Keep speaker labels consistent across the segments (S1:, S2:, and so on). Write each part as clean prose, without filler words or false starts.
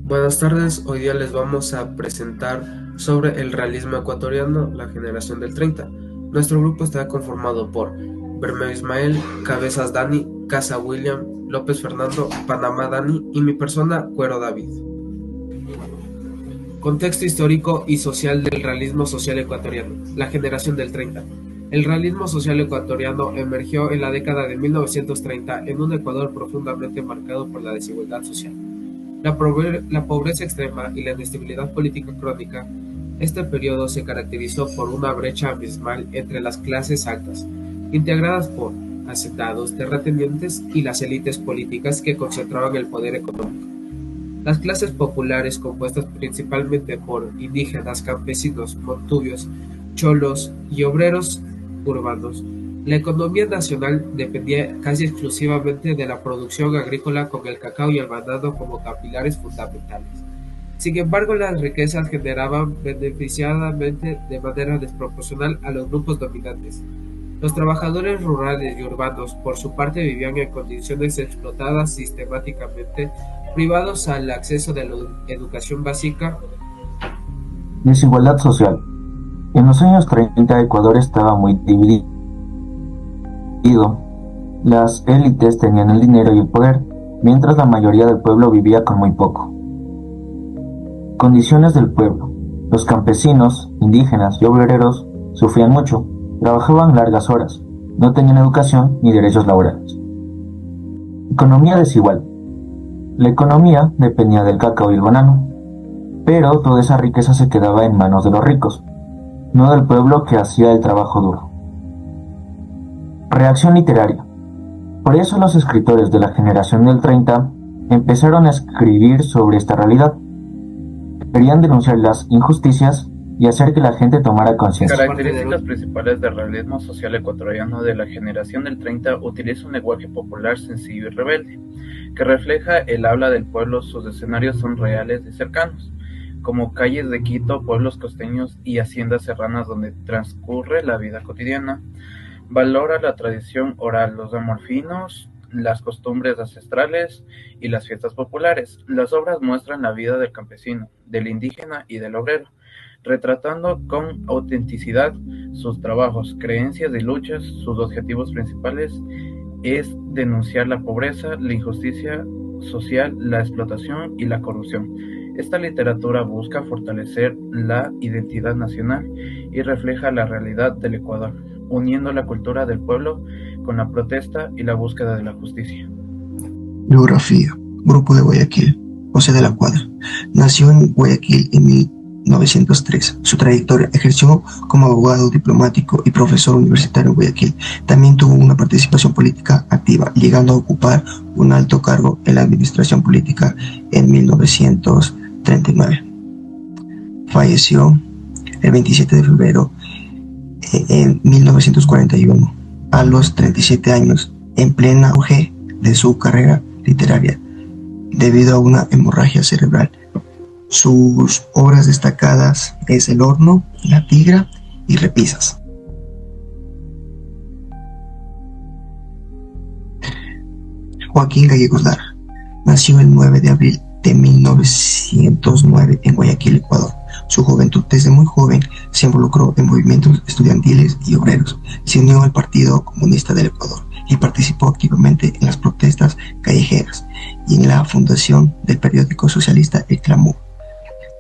S1: Buenas tardes, hoy día les vamos a presentar sobre el realismo ecuatoriano, la generación del 30. Nuestro grupo está conformado por Bermeo Ismael, Cabezas Dani, Casa William, López Fernando, Panamá Dani y mi persona, Cuero David. Contexto histórico y social del realismo social ecuatoriano, la generación del 30. El realismo social ecuatoriano emergió en la década de 1930 en un Ecuador profundamente marcado por la desigualdad social. La pobreza extrema y la inestabilidad política crónica. Este periodo se caracterizó por una brecha abismal entre las clases altas, integradas por hacendados, terratenientes y las élites políticas que concentraban el poder económico. Las clases populares, compuestas principalmente por indígenas, campesinos, montubios, cholos y obreros urbanos. La economía nacional dependía casi exclusivamente de la producción agrícola, con el cacao y el banano como pilares fundamentales. Sin embargo, las riquezas generaban beneficiadamente de manera desproporcional a los grupos dominantes. Los trabajadores rurales y urbanos, por su parte, vivían en condiciones explotadas sistemáticamente, privados al acceso de la educación básica.
S2: Desigualdad social. En los años 30 Ecuador estaba muy dividido. Las élites tenían el dinero y el poder, mientras la mayoría del pueblo vivía con muy poco. Condiciones del pueblo. Los campesinos, indígenas y obreros sufrían mucho, trabajaban largas horas, no tenían educación ni derechos laborales. Economía desigual. La economía dependía del cacao y el banano, pero toda esa riqueza se quedaba en manos de los ricos, no del pueblo que hacía el trabajo duro. Reacción literaria. Por eso los escritores de la generación del 30 empezaron a escribir sobre esta realidad. Querían denunciar las injusticias y hacer que la gente tomara conciencia.
S3: Características principales del realismo social ecuatoriano de la generación del 30 utiliza un lenguaje popular sencillo y rebelde, que refleja el habla del pueblo. Sus escenarios son reales y cercanos, como calles de Quito, pueblos costeños y haciendas serranas donde transcurre la vida cotidiana. Valora la tradición oral, los amorfinos, las costumbres ancestrales y las fiestas populares. Las obras muestran la vida del campesino, del indígena y del obrero, retratando con autenticidad sus trabajos, creencias y luchas. Sus objetivos principales es denunciar la pobreza, la injusticia social, la explotación y la corrupción. Esta literatura busca fortalecer la identidad nacional y refleja la realidad del Ecuador, uniendo la cultura del pueblo con la protesta y la búsqueda de la justicia.
S4: Biografía. Grupo de Guayaquil. José de la Cuadra. Nació en Guayaquil en 1903. Su trayectoria: ejerció como abogado, diplomático y profesor universitario en Guayaquil. También tuvo una participación política activa, llegando a ocupar un alto cargo en la administración política en 1939. Falleció el 27 de febrero en 1941, a los 37 años, en plena auge de su carrera literaria, debido a una hemorragia cerebral. Sus obras destacadas es El Horno, La Tigra y Repisas. Joaquín Gallegos Lara nació el 9 de abril de 1909 en Guayaquil, Ecuador. Su juventud: desde muy joven se involucró en movimientos estudiantiles y obreros. Se unió al Partido Comunista del Ecuador y participó activamente en las protestas callejeras y en la fundación del periódico socialista El Clamor.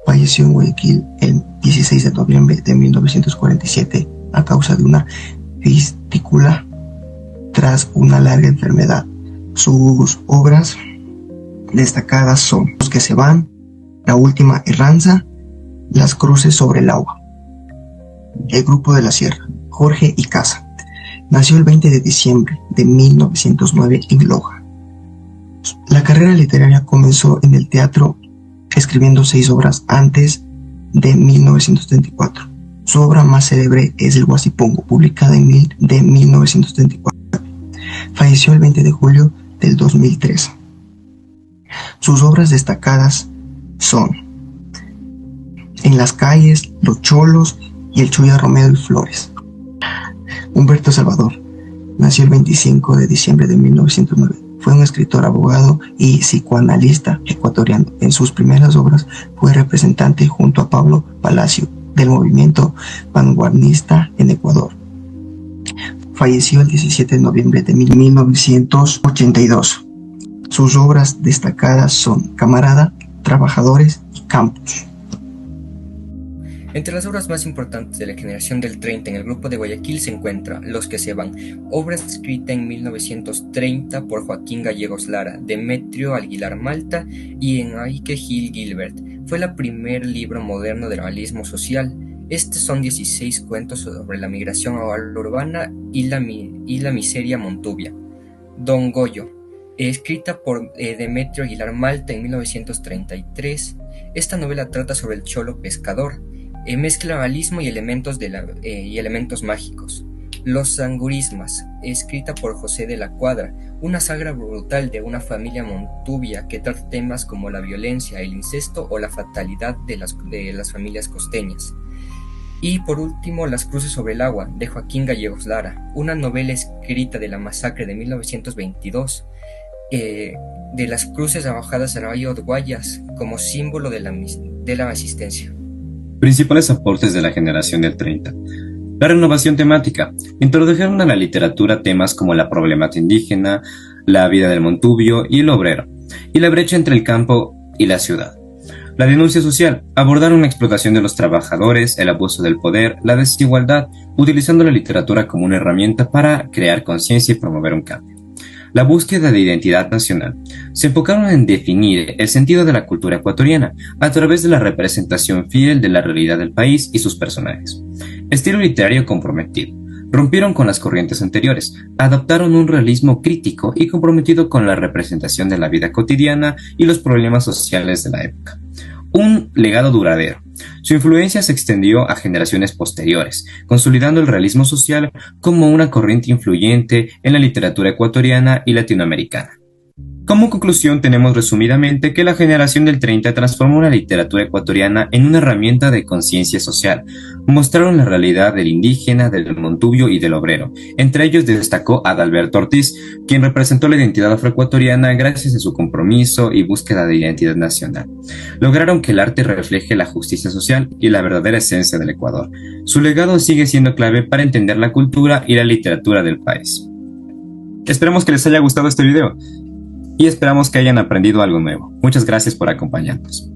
S4: Falleció en Guayaquil el 16 de noviembre de 1947 a causa de una fistícula tras una larga enfermedad. Sus obras destacadas son Los que se van, La última erranza, Las cruces sobre el agua. El Grupo de la Sierra. Jorge Icaza. Nació el 20 de diciembre de 1909 en Loja. La carrera literaria comenzó en el teatro, escribiendo 6 obras antes de 1934. Su obra más célebre es El Guasipongo, publicada en 1934. Falleció el 20 de julio del 2003. Sus obras destacadas son En las calles, Los cholos y El Chuya Romero y Flores. Humberto Salvador nació el 25 de diciembre de 1909 Fue un escritor, abogado y psicoanalista ecuatoriano. En sus primeras obras fue representante junto a Pablo Palacio del movimiento vanguardista en Ecuador. Falleció el 17 de noviembre de 1982. Sus obras destacadas son Camarada, Trabajadores y Campus.
S5: Entre las obras más importantes de la generación del 30 en el grupo de Guayaquil se encuentra Los que se van, obra escrita en 1930 por Joaquín Gallegos Lara, Demetrio Aguilar Malta y Enrique Gil Gilbert. Fue el primer libro moderno de realismo social. Estos son 16 cuentos sobre la migración a la urbana y la miseria montuvia. Don Goyo, escrita por Demetrio Aguilar Malta en 1933. Esta novela trata sobre el cholo pescador. Mezcla realismo y elementos mágicos. Los sangurismas, escrita por José de la Cuadra, una saga brutal de una familia montuvia que trata temas como la violencia, el incesto o la fatalidad de las familias costeñas. Y por último, Las cruces sobre el agua, de Joaquín Gallegos Lara, una novela escrita de la masacre de 1922, de las cruces arrojadas al río Guayas como símbolo de la resistencia.
S6: Principales aportes de la generación del 30. La renovación temática. Introdujeron a la literatura temas como la problemática indígena, la vida del montubio y el obrero, y la brecha entre el campo y la ciudad. La denuncia social. Abordaron la explotación de los trabajadores, el abuso del poder, la desigualdad, utilizando la literatura como una herramienta para crear conciencia y promover un cambio. La búsqueda de identidad nacional. Se enfocaron en definir el sentido de la cultura ecuatoriana a través de la representación fiel de la realidad del país y sus personajes. Estilo literario comprometido. Rompieron con las corrientes anteriores, adoptaron un realismo crítico y comprometido con la representación de la vida cotidiana y los problemas sociales de la época. Un legado duradero. Su influencia se extendió a generaciones posteriores, consolidando el realismo social como una corriente influyente en la literatura ecuatoriana y latinoamericana. Como conclusión, tenemos resumidamente que la generación del 30 transformó la literatura ecuatoriana en una herramienta de conciencia social. Mostraron la realidad del indígena, del montubio y del obrero. Entre ellos destacó Adalberto Ortiz, quien representó la identidad afroecuatoriana gracias a su compromiso y búsqueda de identidad nacional. Lograron que el arte refleje la justicia social y la verdadera esencia del Ecuador. Su legado sigue siendo clave para entender la cultura y la literatura del país. Esperemos que les haya gustado este video y esperamos que hayan aprendido algo nuevo. Muchas gracias por acompañarnos.